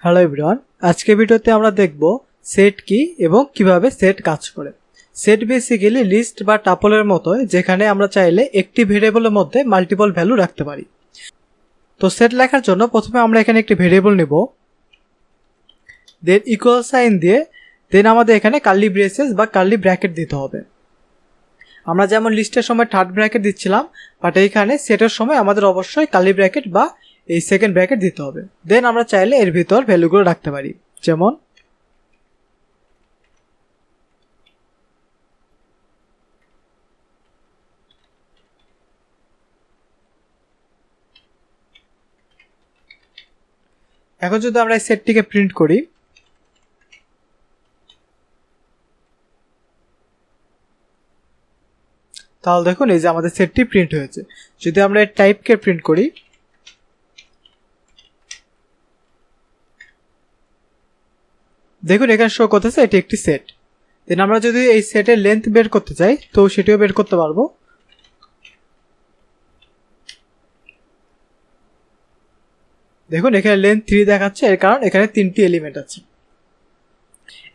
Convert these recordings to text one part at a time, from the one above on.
Hello everyone, আজকে ভিডিওতে আমরা দেখব সেট কি এবং কিভাবে সেট কাজ করে। সেট বেসিক্যালি লিস্ট বা টাপলের মতো, যেখানে আমরা চাইলে একটি ভেরিয়েবলের মধ্যে মাল্টিপল ভ্যালু রাখতে পারি। তো সেট লেখার জন্য প্রথমে আমরা এখানে একটি ভেরিয়েবল নেব, দেন ইকুয়াল সাইন দিয়ে দেন আমাদের এখানে কার্লি ব্রেসেস বা কার্লি ব্র্যাকেট দিতে হবে। আমরা যেমন লিস্টের সময় থার্ড ব্র্যাকেট দিচ্ছিলাম, বাট এইখানে সেটের সময় আমাদের অবশ্যই কার্লি ব্র্যাকেট বা এই সেকেন্ড ব্র্যাকেট দিতে হবে। দেন আমরা চাইলে এর ভিতর ভ্যালুগুলো রাখতে পারি, যেমন এখন যদি আমরা এই সেটটিকে প্রিন্ট করি, তাহলে দেখুন এই যে আমাদের সেটটি প্রিন্ট হয়েছে। যদি আমরা এর টাইপকে প্রিন্ট করি, দেখুন এখানে শো করতেছে এটি একটি সেট। দেন আমরা যদি এই সেটের লেন্থ বের করতে চাই, তো সেটিও বের করতে পারবো। দেখুন এখানে লেন্থ 3 দেখাচ্ছে, এর কারণ এখানে 3টি এলিমেন্ট আছে।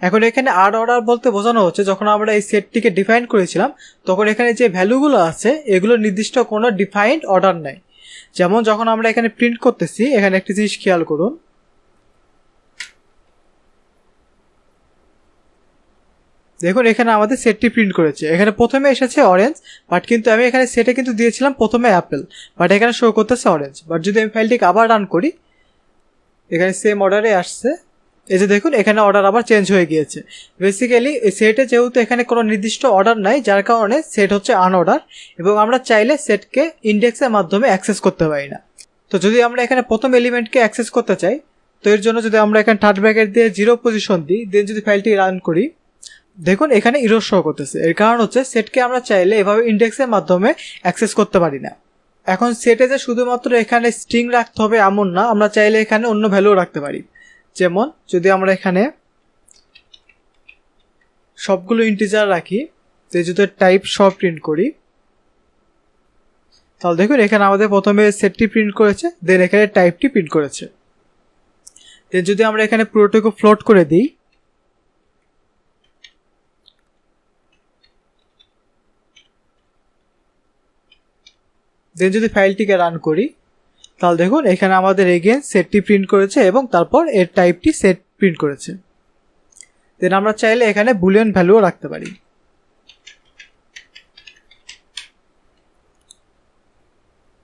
এখন এখানে আড অর্ডার বলতে বোঝানো হচ্ছে, যখন আমরা এই সেটটিকে ডিফাইন করেছিলাম তখন এখানে যে ভ্যালুগুলো আছে এগুলো নির্দিষ্ট কোনো ডিফাইন্ড অর্ডার নাই। যেমন যখন আমরা এখানে প্রিন্ট করতেছি, এখানে একটি জিনিস খেয়াল করুন, দেখুন এখানে আমাদের সেটটি প্রিন্ট করেছে। এখানে প্রথমে এসেছে অরেঞ্জ, বাট কিন্তু আমি এখানে সেটে কিন্তু দিয়েছিলাম প্রথমে অ্যাপেল, বাট এখানে শো করতেছে অরেঞ্জ। বাট যদি আমি ফাইলটিকে আবার রান করি, এখানে সেম অর্ডারে আসছে। এই যে দেখুন এখানে অর্ডার আবার চেঞ্জ হয়ে গিয়েছে। বেসিক্যালি সেটে যেহেতু এখানে কোনো নির্দিষ্ট অর্ডার নাই, যার কারণে সেট হচ্ছে আনঅর্ডার, এবং আমরা চাইলে সেটকে ইন্ডেক্সের মাধ্যমে অ্যাক্সেস করতে পারি না। তো যদি আমরা এখানে প্রথম এলিমেন্টকে অ্যাক্সেস করতে চাই, তো এর জন্য যদি আমরা এখানে থার্ড ব্র্যাকেট দিয়ে 0 পজিশন দিই, দেন যদি ফাইলটি রান করি, দেখুন এখানে এরর শো করতেছে। এর কারণ হচ্ছে সেটকে আমরা চাইলে এভাবে ইন্ডেক্সের মাধ্যমে অ্যাক্সেস করতে পারি না। এখন সেটে যে শুধুমাত্র এখানে স্ট্রিং রাখতে হবে এমন না, আমরা চাইলে এখানে অন্য ভ্যালুও রাখতে পারি। যেমন যদি আমরা এখানে সবগুলো ইন্টিজার রাখি, তো যদি টাইপ সব প্রিন্ট করি, তাহলে দেখুন এখানে আমাদের প্রথমে সেটটি প্রিন্ট করেছে, দেন এখানে টাইপটি প্রিন্ট করেছে। দেন যদি আমরা এখানে পুরোটাকে ফ্লোট করে দিই, দেন যদি ফাইলটিকে রান করি, তাহলে দেখুন এখানে আমাদের এগেন সেটটি প্রিন্ট করেছে এবং তারপর এর টাইপটি সেট প্রিন্ট করেছে। দেন আমরা চাইলে এখানে বুলিয়ন ভ্যালুও রাখতে পারি।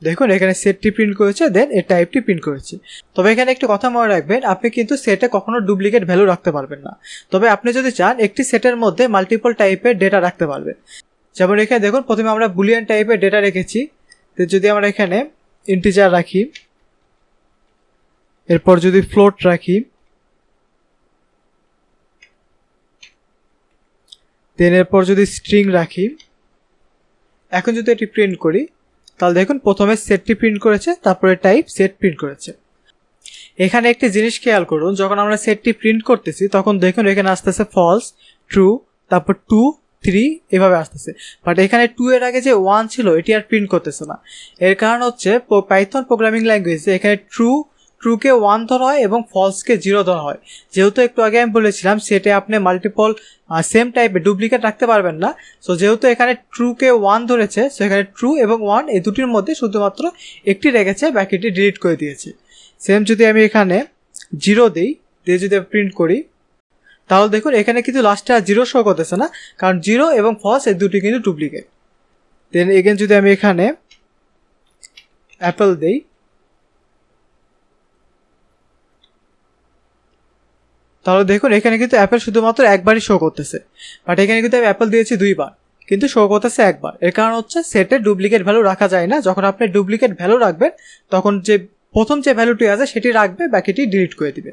দেখুন এখানে সেটটি প্রিন্ট করেছে, দেন এর টাইপটি প্রিন্ট করেছে। তবে এখানে একটি কথা মনে রাখবেন, আপনি কিন্তু সেটে কখনো ডুপ্লিকেট ভ্যালু রাখতে পারবেন না। তবে আপনি যদি চান একটি সেটের মধ্যে মাল্টিপল টাইপের ডেটা রাখতে পারবেন। যেমন এখানে দেখুন প্রথমে আমরা বুলিয়ন টাইপের ডেটা রেখেছি, যদি আমরা এখানে ইন্টিজার রাখি, এরপর যদি ফ্লোট রাখি, দেন এরপর যদি স্ট্রিং রাখি, এখন যদি এটি প্রিন্ট করি, তাহলে দেখুন প্রথমে সেটটি প্রিন্ট করেছে, তারপরে টাইপ সেট প্রিন্ট করেছে। এখানে একটি জিনিস খেয়াল করুন, যখন আমরা সেটটি প্রিন্ট করতেছি তখন দেখুন এখানে আসতেছে ফলস, ট্রু, তারপর 2, 3 এভাবে আসতেছে। বাট এখানে 2 এর আগে যে 1 ছিল এটি আর প্রিন্ট করতেছে না। এর কারণ হচ্ছে পাইথন প্রোগ্রামিং ল্যাঙ্গুয়েজে এখানে ট্রুকে 1 ধরা হয় এবং ফলসকে 0 ধরা হয়। যেহেতু একটু আগে আমি বলেছিলাম সেটে আপনি মাল্টিপল সেম টাইপের ডুপ্লিকেট রাখতে পারবেন না, সো যেহেতু এখানে ট্রুকে 1 ধরেছে, সো এখানে ট্রু এবং 1 এই দুটির মধ্যে শুধুমাত্র একটি রেখেছে, বাকিটি ডিলিট করে দিয়েছে। সেম যদি আমি এখানে 0 দিই, দিয়ে যদি প্রিন্ট করি, তাহলে দেখুন এখানে কিন্তু লাস্টে আর 0 শো করতেছে না, কারণ 0 এবং ফলস এই দুটি কিন্তু ডুপ্লিকেট। দেন এগেন যদি আমি এখানে অ্যাপেল দিই, তাহলে দেখুন এখানে কিন্তু অ্যাপেল শুধুমাত্র একবারই শো করতেছে, বাট এখানে কিন্তু আমি অ্যাপেল দিয়েছি 2 বার, কিন্তু শো করতেছে একবার। এর কারণ হচ্ছে সেটে ডুপ্লিকেট ভ্যালু রাখা যায় না। যখন আপনি ডুপ্লিকেট ভ্যালু রাখবেন তখন যে প্রথম যে ভ্যালুটি আছে সেটি রাখবে, বাকিটি ডিলিট করে দিবে।